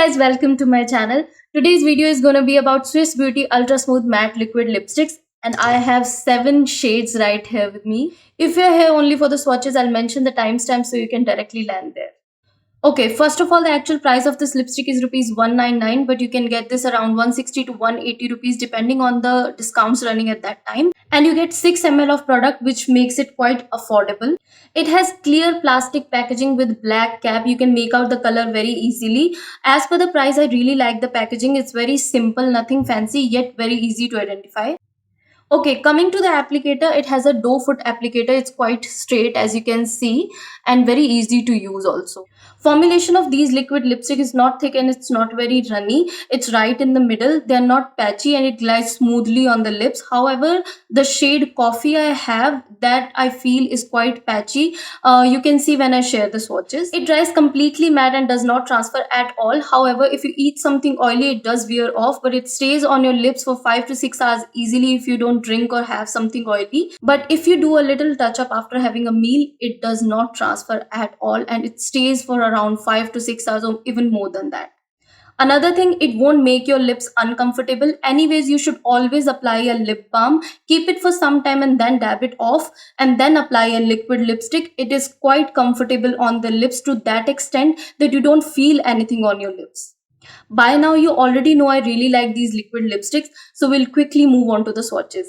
guys, welcome to my channel. Today's video is going to be about Swiss Beauty Ultra Smooth Matte Liquid Lipsticks, and I have 7 shades right here with me. If you're here only for the swatches, I'll mention the timestamp so you can directly land there. Okay, first of all, the actual price of this lipstick is rupees 199, but you can get this around 160 to 180 rupees depending on the discounts running at that time. And you get 6 ml of product, which makes it quite affordable. It has clear plastic packaging with black cap. You can make out the color very easily. As per the price, I really like the packaging. It's very simple, nothing fancy, yet very easy to identify. Okay, coming to the applicator, it has a doe foot applicator. It's quite straight as you can see and very easy to use also. Formulation of these liquid lipstick is not thick and it's not very runny. It's right in the middle. They're not patchy and it glides smoothly on the lips. However, the shade Coffee I have, that I feel is quite patchy. You can see when I share the swatches. It dries completely matte and does not transfer at all. However, if you eat something oily, it does wear off, but it stays on your lips for 5 to 6 hours easily if you don't drink or have something oily. But if you do a little touch up after having a meal, it does not transfer at all and it stays for around 5 to 6 hours or even more than that. Another thing, it won't make your lips uncomfortable. Anyways, you should always apply a lip balm. Keep it for some time and then dab it off and then apply a liquid lipstick. It is quite comfortable on the lips to that extent that you don't feel anything on your lips. By now, you already know I really like these liquid lipsticks. So we'll quickly move on to the swatches.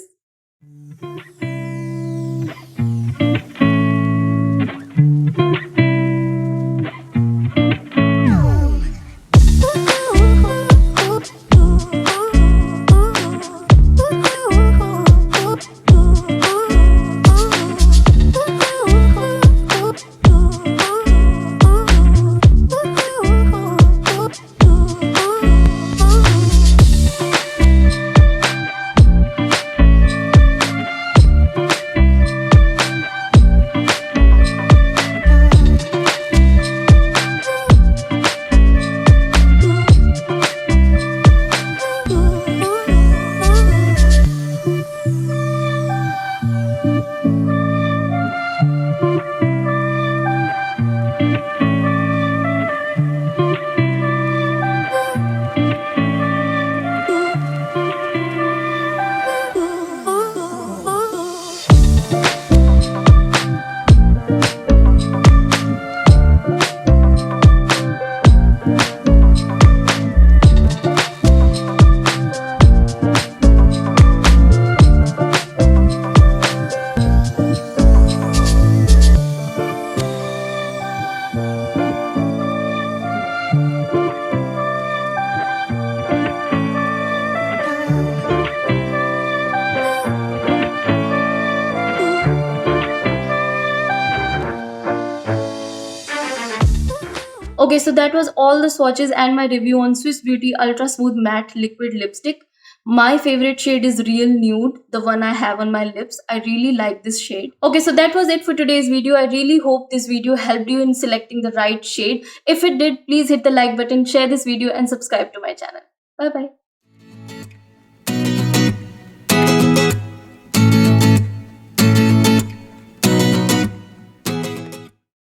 Okay, so that was all the swatches and my review on Swiss Beauty Ultra Smooth Matte Liquid Lipstick. My favorite shade is Real Nude, the one I have on my lips. I really like this shade. Okay, so that was it for today's video. I really hope this video helped you in selecting the right shade. If it did, please hit the like button, share this video and subscribe to my channel. Bye bye.